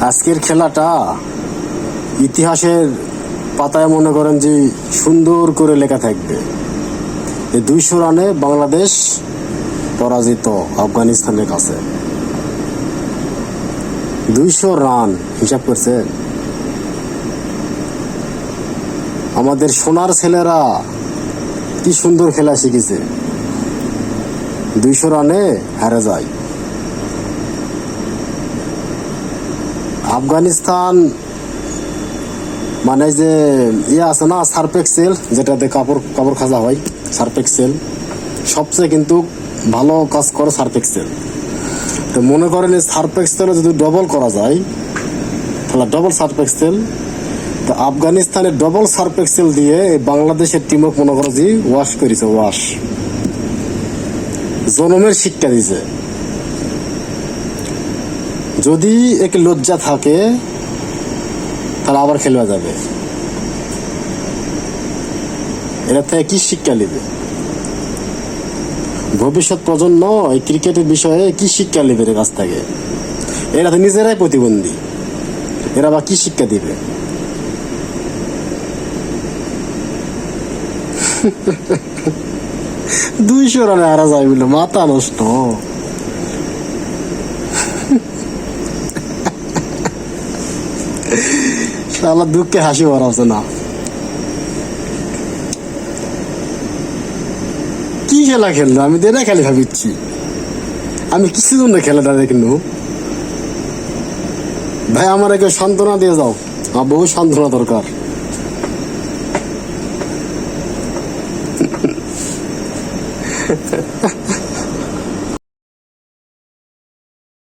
আজকের খেলাটা ইতিহাসের পাতায় মনে করেন যে সুন্দর করে লেখা থাকবে। এই 200 রানে বাংলাদেশ পরাজিত আফগানিস্তানের কাছে। 200 রান হিসাব করছে। আমাদের সোনার ছেলেরা কি সুন্দর খেলা শিখেছে, 200 রানে হেরে যায়। আফগানিস্তান মানে যে আছে না সার্ফ এক্সেল, যেটাতে কাপড় খাজা হয়, সার্ফ এক্সেল সবচেয়ে কিন্তু ভালো কাজ করে সার্ফ এক্সেল। তো মনে করেন এই সার্ফ এক্সেল যদি ডবল করা যায় তাহলে ডবল সার্ফ এক্সেল। তো আফগানিস্তানের ডবল সার্ফ এক্সেল দিয়ে বাংলাদেশের টিমক মনে করো যে ওয়াশ করেছে, ওয়াশ জনমের শিক্ষা দিছে। যদি এক লজ্জা থাকে তাহলে আবার খেলবা যাবে। এরা থেকে কি শিক্ষা নেবে? ভবিষ্যৎ প্রজন্ম এই ক্রিকেটের বিষয়ে কি শিক্ষা নেবে এর কাছ থেকে? এরা তো নিজেরাই প্রতিবন্ধী, এরা বা কি শিক্ষা দিবে? দুইশো রানে হারা যায় বলে মাথা নষ্ট। আমার দুঃখে হাসি ভরাচ্ছে না। কি খেলা খেললো? আমি তো এটা খেলে ভাবিচ্ছি, আমি কিছু জন্য খেলাটা দেখলো। ভাই আমার একে সান্ত্বনা দিয়ে যাও, আমার বহু সান্ত্বনা দরকার।